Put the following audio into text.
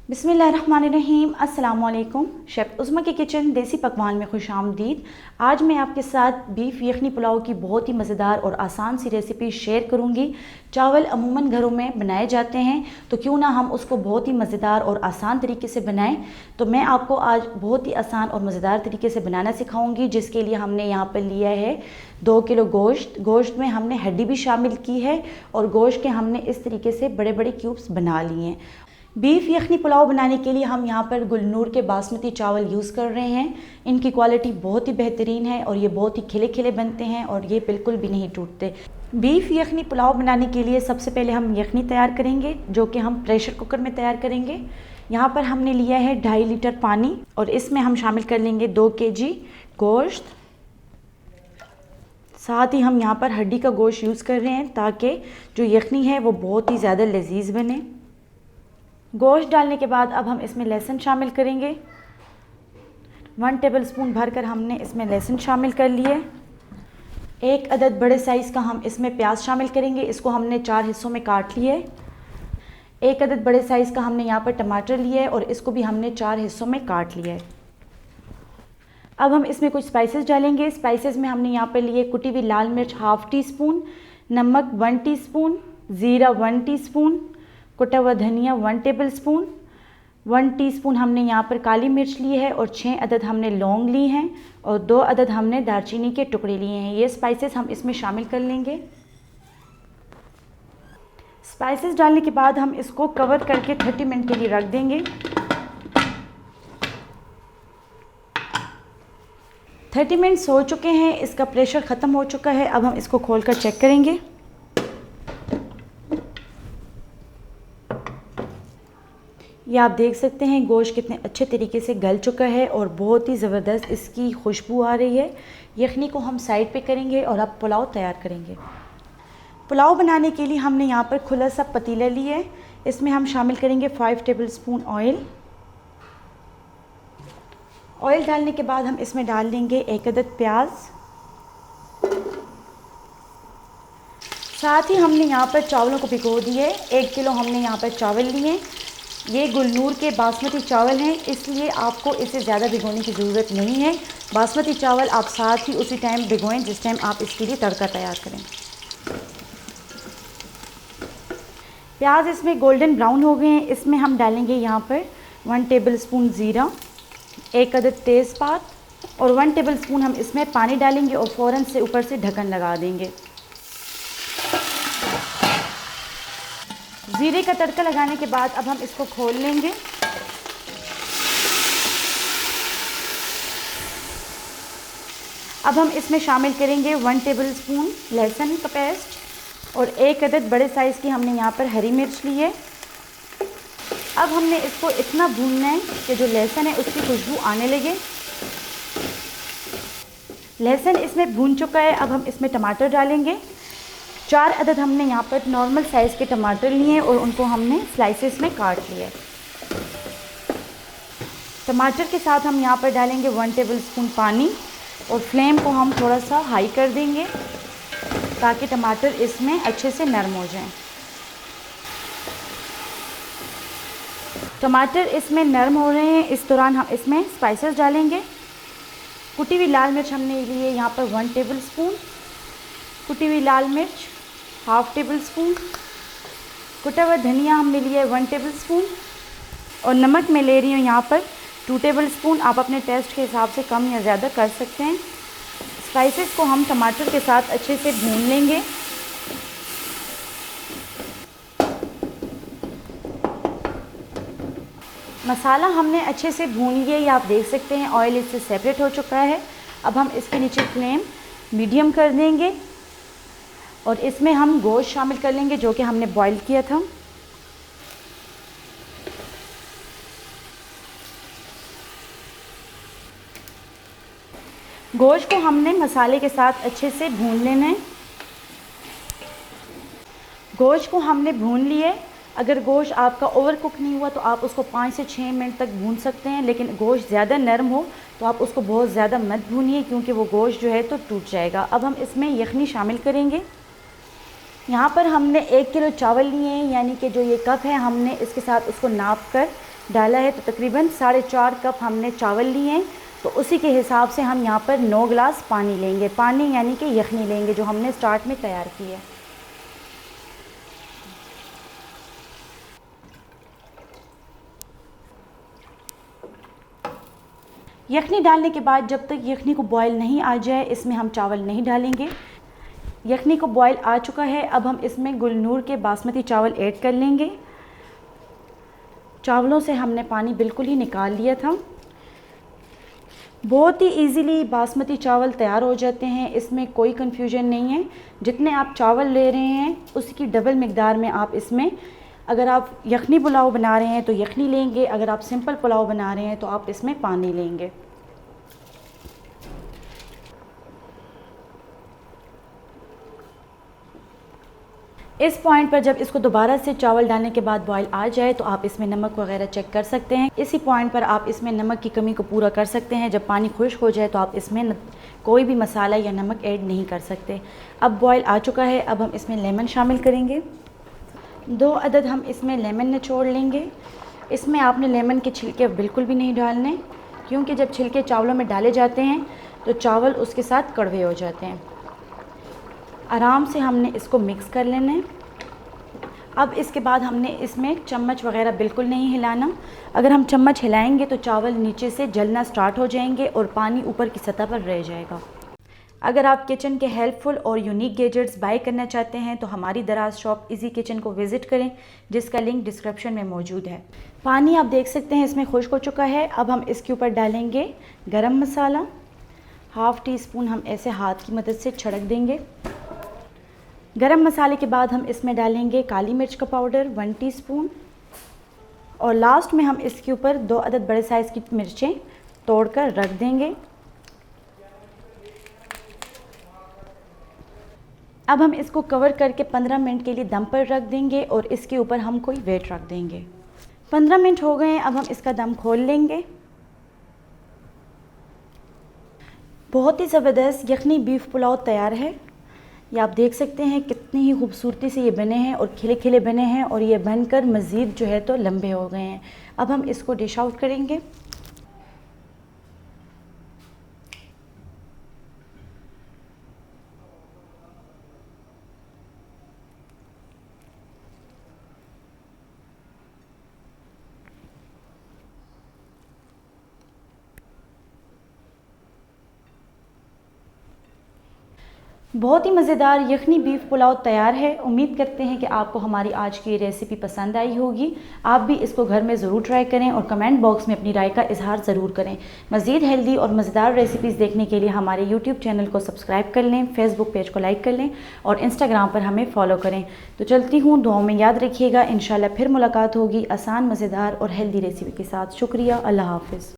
बिस्मिल्लाहिर्रहमानिर्रहीम। अस्सलाम वालेकुम। शेफ़ उज़्मा के किचन देसी पकवान में खुश आमदीद। आज मैं आपके साथ बीफ यखनी पुलाव की बहुत ही मज़ेदार और आसान सी रेसिपी शेयर करूंगी। चावल अमूमन घरों में बनाए जाते हैं, तो क्यों ना हम उसको बहुत ही मज़ेदार और आसान तरीके से बनाएं। तो मैं आपको आज बहुत ही आसान और मज़ेदार तरीके से बनाना सिखाऊंगी, जिसके लिए हमने यहाँ पर लिया है 2 किलो गोश्त। गोश्त में हमने हड्डी भी शामिल की है और गोश्त के हमने इस तरीके से बड़े बड़े क्यूब्स बना लिए हैं। बीफ यखनी पुलाव बनाने के लिए हम यहाँ पर गुलनूर के बासमती चावल यूज़ कर रहे हैं। इनकी क्वालिटी बहुत ही बेहतरीन है और ये बहुत ही खिले खिले बनते हैं और ये बिल्कुल भी नहीं टूटते। बीफ यखनी पुलाव बनाने के लिए सबसे पहले हम यखनी तैयार करेंगे, जो कि हम प्रेशर कुकर में तैयार करेंगे। यहाँ पर हमने लिया है 2.5 लीटर पानी और इसमें हम शामिल कर लेंगे 2 केजी गोश्त। साथ ही हम यहाँ पर हड्डी का गोश्त यूज़ कर रहे हैं ताकि जो यखनी है वो बहुत ही ज़्यादा लजीज बने। गोश्त डालने के बाद अब हम इसमें लहसुन शामिल करेंगे। 1 टेबलस्पून भरकर हमने इसमें लहसुन शामिल कर लिए। 1 अदद बड़े साइज़ का हम इसमें प्याज शामिल करेंगे। इसको हमने 4 हिस्सों में काट लिया है। 1 अदद बड़े साइज़ का हमने यहाँ पर टमाटर लिया है और इसको भी हमने 4 हिस्सों में काट लिया है। अब हम इसमें कुछ स्पाइसेस डालेंगे। स्पाइसेस में हमने यहाँ पर लिए कुटी हुई लाल मिर्च 1/2 टीस्पून, नमक 1 टीस्पून, ज़ीरा 1 टीस्पून, कुटा हुआ धनिया 1 टेबलस्पून, 1 टीस्पून हमने यहाँ पर काली मिर्च ली है और 6 अदद हमने लौंग ली हैं और 2 अदद हमने दालचीनी के टुकड़े लिए हैं। ये स्पाइसेस हम इसमें शामिल कर लेंगे। स्पाइसेस डालने के बाद हम इसको कवर करके 30 मिनट के लिए रख देंगे। 30 मिनट्स हो चुके हैं, इसका प्रेशर ख़त्म हो चुका है। अब हम इसको खोल कर चेक करेंगे। ये आप देख सकते हैं गोश्त कितने अच्छे तरीके से गल चुका है और बहुत ही ज़बरदस्त इसकी खुशबू आ रही है। यखनी को हम साइड पे करेंगे और अब पुलाव तैयार करेंगे। पुलाव बनाने के लिए हमने यहाँ पर खुला सा पतीला लिया है। इसमें हम शामिल करेंगे 5 टेबलस्पून ऑयल। ऑयल डालने के बाद हम इसमें डाल देंगे 1 अदद प्याज। साथ ही हमने यहाँ पर चावलों को भिगो दिए। 1 किलो हमने यहाँ पर चावल लिए। ये गुलनूर के बासमती चावल हैं, इसलिए आपको इसे ज़्यादा भिगोने की ज़रूरत नहीं है। बासमती चावल आप साथ ही उसी टाइम भिगोएं जिस टाइम आप इसके लिए तड़का तैयार करें। प्याज इसमें गोल्डन ब्राउन हो गए हैं। इसमें हम डालेंगे यहाँ पर 1 टेबलस्पून ज़ीरा, 1 अदद तेज़पात और 1 टेबलस्पून हम इसमें पानी डालेंगे और फ़ौरन से ऊपर से ढक्कन लगा देंगे। ज़ीरे का तड़का लगाने के बाद अब हम इसको खोल लेंगे। अब हम इसमें शामिल करेंगे 1 टेबलस्पून लहसुन का पेस्ट और 1 अदद बड़े साइज़ की हमने यहाँ पर हरी मिर्च ली है। अब हमने इसको इतना भूनना है कि जो लहसुन है उसकी खुशबू आने लगे। लहसुन इसमें भून चुका है। अब हम इसमें टमाटर डालेंगे। 4 अदद हमने यहाँ पर नॉर्मल साइज़ के टमाटर लिए और उनको हमने स्लाइसेस में काट लिया। टमाटर के साथ हम यहाँ पर डालेंगे 1 टेबलस्पून पानी और फ्लेम को हम थोड़ा सा हाई कर देंगे ताकि टमाटर इसमें अच्छे से नरम हो जाएं। टमाटर इसमें नरम हो रहे हैं, इस दौरान हम इसमें स्पाइसेस डालेंगे। कुटी हुई लाल मिर्च हमने ली है यहाँ पर 1 टेबलस्पून, कुटी हुई लाल मिर्च 1/2 टेबलस्पून, कुटा हुआ धनिया हमने लिया है 1 टेबलस्पून और नमक मैं ले रही हूँ यहाँ पर 2 टेबलस्पून। आप अपने टेस्ट के हिसाब से कम या ज़्यादा कर सकते हैं। स्पाइसेस को हम टमाटर के साथ अच्छे से भून लेंगे। मसाला हमने अच्छे से भून लिया, ये आप देख सकते हैं ऑयल इससे सेपरेट हो चुका है। अब हम इसके नीचे फ्लेम मीडियम कर देंगे और इसमें हम गोश्त शामिल कर लेंगे जो कि हमने बॉईल किया था। गोश्त को हमने मसाले के साथ अच्छे से भून लेना है। गोश्त को हमने भून लिए। अगर गोश्त आपका ओवर कुक नहीं हुआ तो आप उसको 5 से 6 मिनट तक भून सकते हैं, लेकिन गोश्त ज़्यादा नरम हो तो आप उसको बहुत ज़्यादा मत भूनिए क्योंकि वो गोश्त जो है तो टूट जाएगा। अब हम इसमें यखनी शामिल करेंगे। यहाँ पर हमने 1 किलो चावल लिए हैं, यानी कि जो ये कप है हमने इसके साथ उसको नाप कर डाला है, तो तकरीबन 4.5 कप हमने चावल लिए हैं। तो उसी के हिसाब से हम यहाँ पर 9 गिलास पानी लेंगे। पानी यानी कि यखनी लेंगे जो हमने स्टार्ट में तैयार की है। यखनी डालने के बाद जब तक यखनी को बॉयल नहीं आ जाए, इसमें हम चावल नहीं डालेंगे। यखनी को बॉयल आ चुका है, अब हम इसमें गुलनूर के बासमती चावल ऐड कर लेंगे। चावलों से हमने पानी बिल्कुल ही निकाल लिया था। बहुत ही इजीली बासमती चावल तैयार हो जाते हैं, इसमें कोई कन्फ्यूजन नहीं है। जितने आप चावल ले रहे हैं उसकी डबल मिकदार में आप इसमें, अगर आप यखनी पुलाव बना रहे हैं तो यखनी लेंगे, अगर आप सिंपल पुलाव बना रहे हैं तो आप इसमें पानी लेंगे। इस पॉइंट पर जब इसको दोबारा से चावल डालने के बाद बॉयल आ जाए तो आप इसमें नमक वगैरह चेक कर सकते हैं। इसी पॉइंट पर आप इसमें नमक की कमी को पूरा कर सकते हैं। जब पानी खुश्क हो जाए तो आप इसमें कोई भी मसाला या नमक ऐड नहीं कर सकते। अब बॉयल आ चुका है, अब हम इसमें लेमन शामिल करेंगे। 2 अदद हम इसमें लेमन निचोड़ लेंगे। इसमें आपने लेमन के छिलके बिल्कुल भी नहीं डालने, क्योंकि जब छिलके चावलों में डाले जाते हैं तो चावल उसके साथ कड़वे हो जाते हैं। आराम से हमने इसको मिक्स कर लेना है। अब इसके बाद हमने इसमें चम्मच वगैरह बिल्कुल नहीं हिलाना। अगर हम चम्मच हिलाएंगे तो चावल नीचे से जलना स्टार्ट हो जाएंगे और पानी ऊपर की सतह पर रह जाएगा। अगर आप किचन के हेल्पफुल और यूनिक गैजेट्स बाय करना चाहते हैं तो हमारी दराज शॉप इजी किचन को विज़िट करें, जिसका लिंक डिस्क्रिप्शन में मौजूद है। पानी आप देख सकते हैं इसमें खुश्क हो चुका है। अब हम इसके ऊपर डालेंगे गरम मसाला। 1/2 टीस्पून हम ऐसे हाथ की मदद से छिड़क देंगे। गरम मसाले के बाद हम इसमें डालेंगे काली मिर्च का पाउडर 1 टीस्पून, और लास्ट में हम इसके ऊपर 2 अदद बड़े साइज़ की मिर्चें तोड़कर रख देंगे। अब हम इसको कवर करके 15 मिनट के लिए दम पर रख देंगे और इसके ऊपर हम कोई वेट रख देंगे। 15 मिनट हो गए हैं, अब हम इसका दम खोल लेंगे। बहुत ही ज़बरदस्त यखनी बीफ पुलाव तैयार है। ये आप देख सकते हैं कितनी ही खूबसूरती से ये बने हैं और खिले खिले बने हैं, और ये बनकर मज़ीद जो है तो लंबे हो गए हैं। अब हम इसको डिश आउट करेंगे। बहुत ही मज़ेदार यखनी बीफ पुलाव तैयार है। उम्मीद करते हैं कि आपको हमारी आज की रेसिपी पसंद आई होगी। आप भी इसको घर में ज़रूर ट्राई करें और कमेंट बॉक्स में अपनी राय का इजहार ज़रूर करें। मज़ीद हेल्दी और मज़ेदार रेसिपीज़ देखने के लिए हमारे यूट्यूब चैनल को सब्सक्राइब कर लें, फेसबुक पेज को लाइक कर लें और इंस्टाग्राम पर हमें फ़ॉलो करें। तो चलती हूँ, दुआओं में याद रखिएगा। इंशाल्लाह फिर मुलाकात होगी आसान, मज़ेदार और हेल्दी रेसिपी के साथ। शुक्रिया, अल्लाह हाफ़िज़।